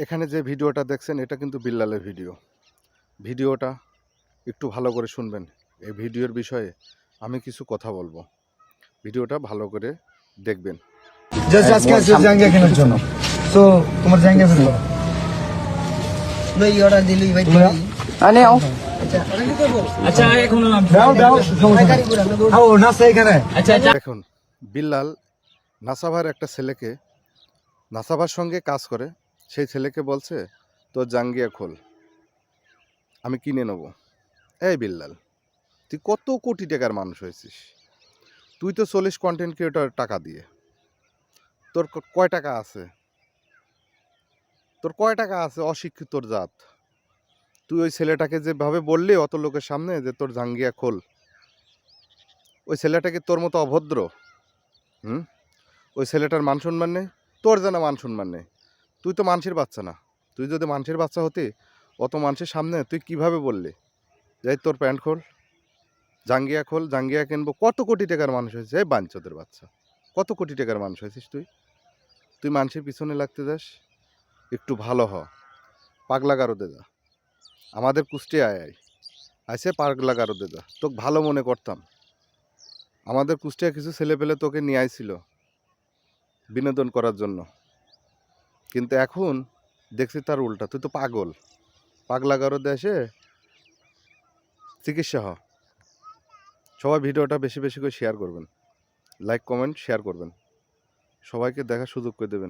এখানে যে ভিডিওটা দেখছেন এটা কিন্তু বিল্লালের ভিডিওটা একটু ভালো করে শুনবেন। এই ভিডিওর বিষয়ে আমি কিছু কথা বলবো, ভিডিওটা ভালো করে দেখবেন। জাস্ট আজকে আসছে জাঙ্গিয়া কেনার জন্য। সো তোমার জাঙ্গিয়া বের করো। লই অর্ডার দিলি ভাই আনে আও। আচ্ছা এখন দাও দাও আও নাসা এখানে। আচ্ছা দেখুন, বিল্লাল নাসাভার একটা ছেলেকে, নাসাভার সঙ্গে কাজ করে, সেই ছেলেকে বলছে তোর জাঙ্গিয়া খোল, আমি কিনে নেব। এই বিল্লাল, তুই কত কোটি টাকার মানুষ হয়েছিস? তুই তো 40 কন্টেন্ট ক্রিয়েটর টাকা দিয়ে, তোর কয় টাকা আছে? তোর কয় টাকা আছে? অশিক্ষিতর জাত। তুই ওই ছেলেটাকে যেভাবে বললি অত লোকের সামনে যে তোর জাঙ্গিয়া খোল, ওই ছেলেটাকে তোর মতো অভদ্র? হুম? ওই ছেলেটার মান সম্মান নেই? তোর যেন মান সম্মান নেই। তুই তো মানুষের বাচ্চা না। তুই যদি মানুষের বাচ্চা হতি, অত মানুষের সামনে তুই কিভাবে বললি যাই তোর প্যান্ট খোল, জাঙ্গিয়া খোল, জাঙ্গিয়া কিনবো? কত কোটি টাকার মানুষ হয়েছে এই বাঞ্চোদের বাচ্চা। কত কোটি টাকার মানুষ হয়েছিস তুই? তুই মানুষের পিছনে লাগতে যাস? একটু ভালো হ, পাগলা গারদে যা। আমাদের কুষ্টিয়ায় আইসে পাগলা গারদে যা। তোকে ভালো মনে করতাম। আমাদের কুষ্টিয়া কিছু ছেলে পেলে তোকে নিয়ে আইছিল বিনোদন করার জন্য, কিন্তু এখন দেখছি তার উল্টা। তুই তো পাগল। পাগলা গারদে এসে চিকিৎসা হ। সবাই ভিডিওটা বেশি বেশি করে শেয়ার করবেন, লাইক কমেন্ট শেয়ার করবেন, সবাইকে দেখার সুযোগ করে দেবেন।